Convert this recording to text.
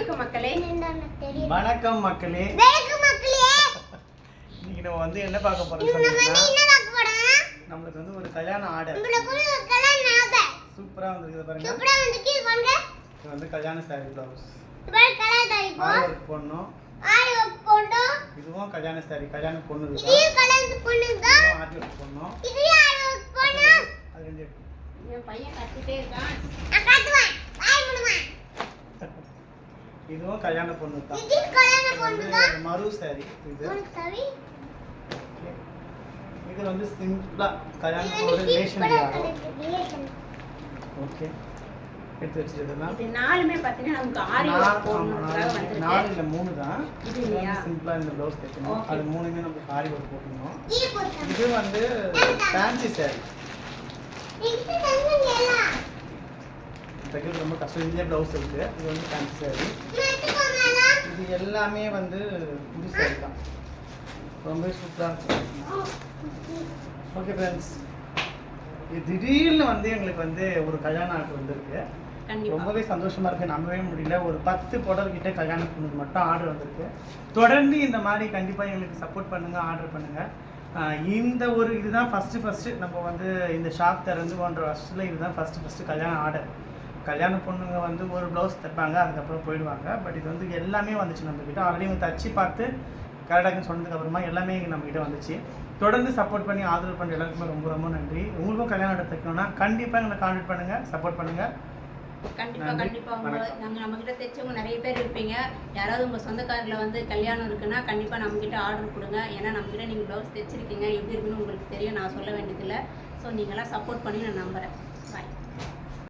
வணக்கம் மக்களே. வணக்கம் மக்களே. இன்னைக்கு நம்ம வந்து என்ன பார்க்க போறோம்னு சொன்னீங்கன்னா நமக்கு வந்து ஒரு கல்யாண ஆர்டர் சூப்பரா வந்திருக்கு பாருங்க. இது வந்து கல்யாண saree blouse. ஆரி ஒர்க் பண்ணோம். இதுவும் கல்யாண saree கல்யாண பொண்ணுது. ஆரி ஒர்க் பண்ணோம். அது ரெண்டு என் பையன் கத்திட்டே இருக்கான். இதுவும் கல்யாண பொண்ணு தான். மரு saree இது வந்து சிம்பிளா கல்யாணத்தோட ரிலேஷன் ஆகும். ஓகே எடுத்து வச்சிருக்கலாம். இது நாலுமே பாத்தீங்கன்னா நமக்கு ஆரி ஒர்க் போடணும்ன்றதுக்காக வந்திருக்கு. நாலு இல்ல மூணு தான். இது இல்லையா? சிம்பிளா இந்த ப்ளவுஸ் தைக்கணும். அது மூணுமே நம்ம ஆரி ஒர்க் போடணும். இது வந்து ஃபேன்சி saree. தைக்கிறது ரொம்ப கஷ்டம். இதுலயே ப்ளவுஸ் இருக்கு. இது வந்து ஃபேன்சி saree. இது எல்லாமே வந்து புது saree தான். ரொம்ப சூப்பரா இருக்கு. ஓகே ஃப்ரெண்ட்ஸ், இது திடீர்னு வந்து எங்களுக்கு வந்து ஒரு கல்யாண ஆர்டர் வந்திருக்கு. ரொம்பவே சந்தோஷமா இருக்கு. நம்பவே முடியல. ஒரு 10 புடவை கிட்ட கல்யாண பொண்ணுக்கு மட்டும் ஆர்டர் வந்திருக்கு. தொடர்ந்து இந்த மாதிரி கண்டிப்பா எங்களுக்கு சப்போர்ட் பண்ணுங்க, ஆர்டர் பண்ணுங்க. இந்த ஒரு இதுதான் ஃபர்ஸ்ட் நம்ம வந்து இந்த ஷாப் திறந்து 1.5 வருஷத்துல இதுதான் ஃபர்ஸ்ட் கல்யாண ஆர்டர். கல்யாண பொண்ணுங்க வந்து ஒரு ப்ளவுஸ் தைப்பாங்க, அதுக்கப்புறம் போயிடுவாங்க. பட் இது வந்து எல்லாமே வந்துச்சு நம்மக்கிட்ட. ஆல்ரெடி அவங்க தச்சு பார்த்து கரெக்டாக சொன்னதுக்கு அப்புறமா எல்லாமே நம்மக்கிட்ட வந்துச்சு. தொடர்ந்து சப்போர்ட் பண்ணி ஆதரவு பண்ணுற எல்லாருக்குமே ரொம்ப ரொம்ப நன்றி. உங்களுக்கும் கல்யாணம் ஆர்டர் தைக்கணும்னா கண்டிப்பாக எங்களை கான்டாக்ட் பண்ணுங்கள், சப்போர்ட் பண்ணுங்கள். கண்டிப்பா நாங்கள் நம்மக்கிட்ட தைச்சவங்க நிறைய பேர் இருப்பீங்க. யாராவது உங்கள் சொந்தக்காரில் வந்து கல்யாணம் இருக்குன்னா கண்டிப்பாக நம்மக்கிட்ட ஆர்டர் கொடுங்க. ஏன்னா நம்மக்கிட்ட நீங்கள் ப்ளவுஸ் தைச்சிருக்கீங்க, எப்படி இருக்குன்னு உங்களுக்கு தெரியும், நான் சொல்ல வேண்டியதில்லை. ஸோ நீங்களாம் சப்போர்ட் பண்ணி நான் நம்புகிறேன்.